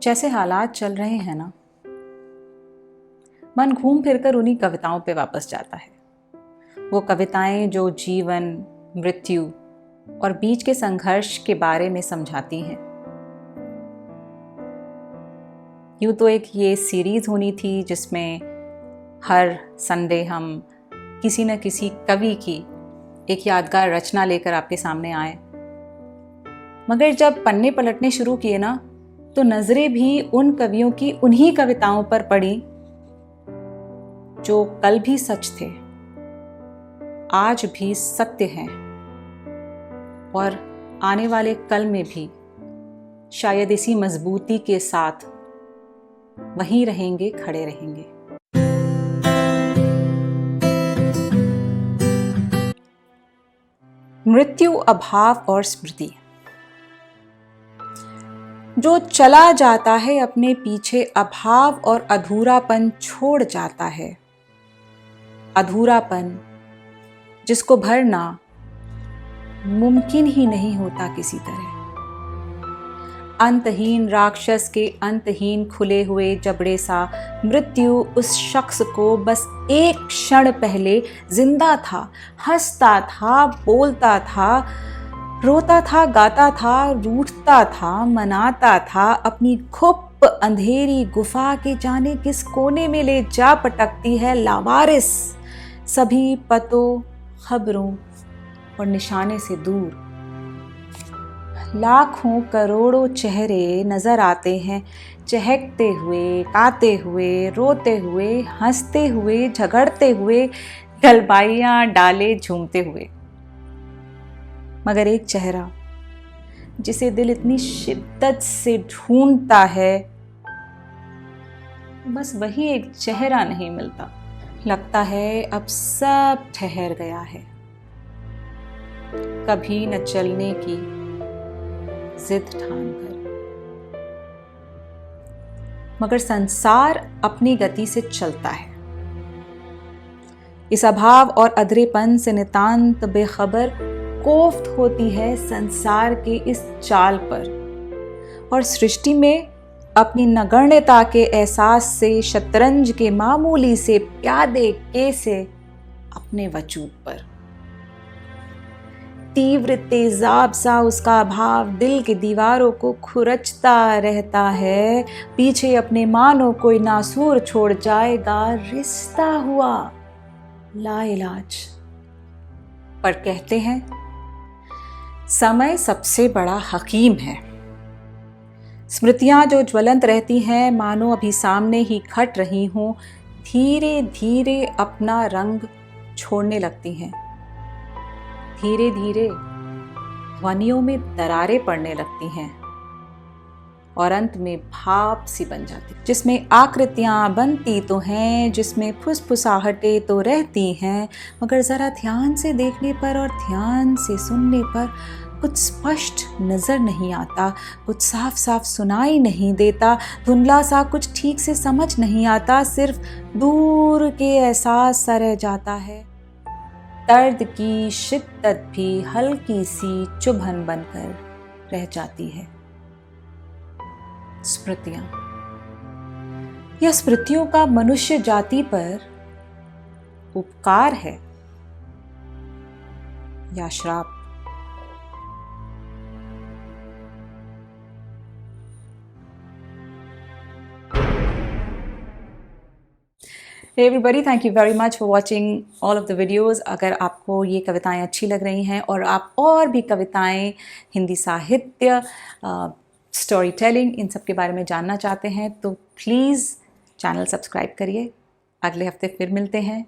जैसे हालात चल रहे हैं ना, मन घूम फिरकर उन्हीं कविताओं पे वापस जाता है। वो कविताएं जो जीवन, मृत्यु और बीच के संघर्ष के बारे में समझाती हैं। यूं तो एक ये सीरीज होनी थी जिसमें हर संडे हम किसी न किसी कवि की एक यादगार रचना लेकर आपके सामने आए, मगर जब पन्ने पलटने शुरू किए ना, तो नजरें भी उन कवियों की उन्हीं कविताओं पर पड़ी जो कल भी सच थे, आज भी सत्य हैं और आने वाले कल में भी शायद इसी मजबूती के साथ वहीं रहेंगे, खड़े रहेंगे। मृत्यु, अभाव और स्मृति। जो चला जाता है अपने पीछे अभाव और अधूरापन छोड़ जाता है। अधूरापन जिसको भरना मुमकिन ही नहीं होता किसी तरह। अंतहीन राक्षस के अंतहीन खुले हुए जबड़े सा मृत्यु उस शख्स को बस एक क्षण पहले जिंदा था, हंसता था, बोलता था, रोता था, गाता था, रूठता था, मनाता था, अपनी खुप अंधेरी गुफा के जाने किस कोने में ले जा पटकती है लावारिस, सभी पतों, खबरों और निशाने से दूर। लाखों करोड़ों चेहरे नजर आते हैं, चहकते हुए, गाते हुए, रोते हुए, हंसते हुए, झगड़ते हुए, गलबाइयां डाले झूमते हुए, मगर एक चेहरा जिसे दिल इतनी शिद्दत से ढूंढता है, बस वही एक चेहरा नहीं मिलता। लगता है अब सब ठहर गया है, कभी न चलने की जिद ठानकर। मगर संसार अपनी गति से चलता है। इस अभाव और अधरेपन से नितांत बेखबर कोफ्त होती है संसार के इस चाल पर, और सृष्टि में अपनी नगण्यता के एहसास से शतरंज के मामूली से प्यादे के से अपने वजूद पर। तीव्र तेजाब सा उसका अभाव दिल की दीवारों को खुरचता रहता है। पीछे अपने मानो कोई नासूर छोड़ जाएगा, रिश्ता हुआ लाइलाज। पर कहते हैं समय सबसे बड़ा हकीम है। स्मृतियां जो ज्वलंत रहती हैं, मानो अभी सामने ही खट रही हों, धीरे धीरे अपना रंग छोड़ने लगती हैं। धीरे धीरे वानियों में दरारें पड़ने लगती हैं और अंत में भाप सी बन जाती, जिसमें आकृतियां बनती तो हैं, जिसमें फुसफुसाहटें तो रहती हैं, मगर जरा ध्यान से देखने पर और ध्यान से सुनने पर कुछ स्पष्ट नजर नहीं आता, कुछ साफ साफ सुनाई नहीं देता, धुंधला सा कुछ ठीक से समझ नहीं आता, सिर्फ दूर के एहसास सा रह जाता है। दर्द की शिद्दत भी हल्की सी चुभन बनकर रह जाती है। स्मृतियां, यह स्मृतियों का मनुष्य जाति पर उपकार है या श्राप? Hey everybody, thank you very much for watching all of the videos. अगर आपको ये कविताएं अच्छी लग रही हैं और आप और भी कविताएं, हिंदी साहित्य, स्टोरी टेलिंग, इन सब के बारे में जानना चाहते हैं तो प्लीज़ चैनल सब्सक्राइब करिए। अगले हफ्ते फिर मिलते हैं।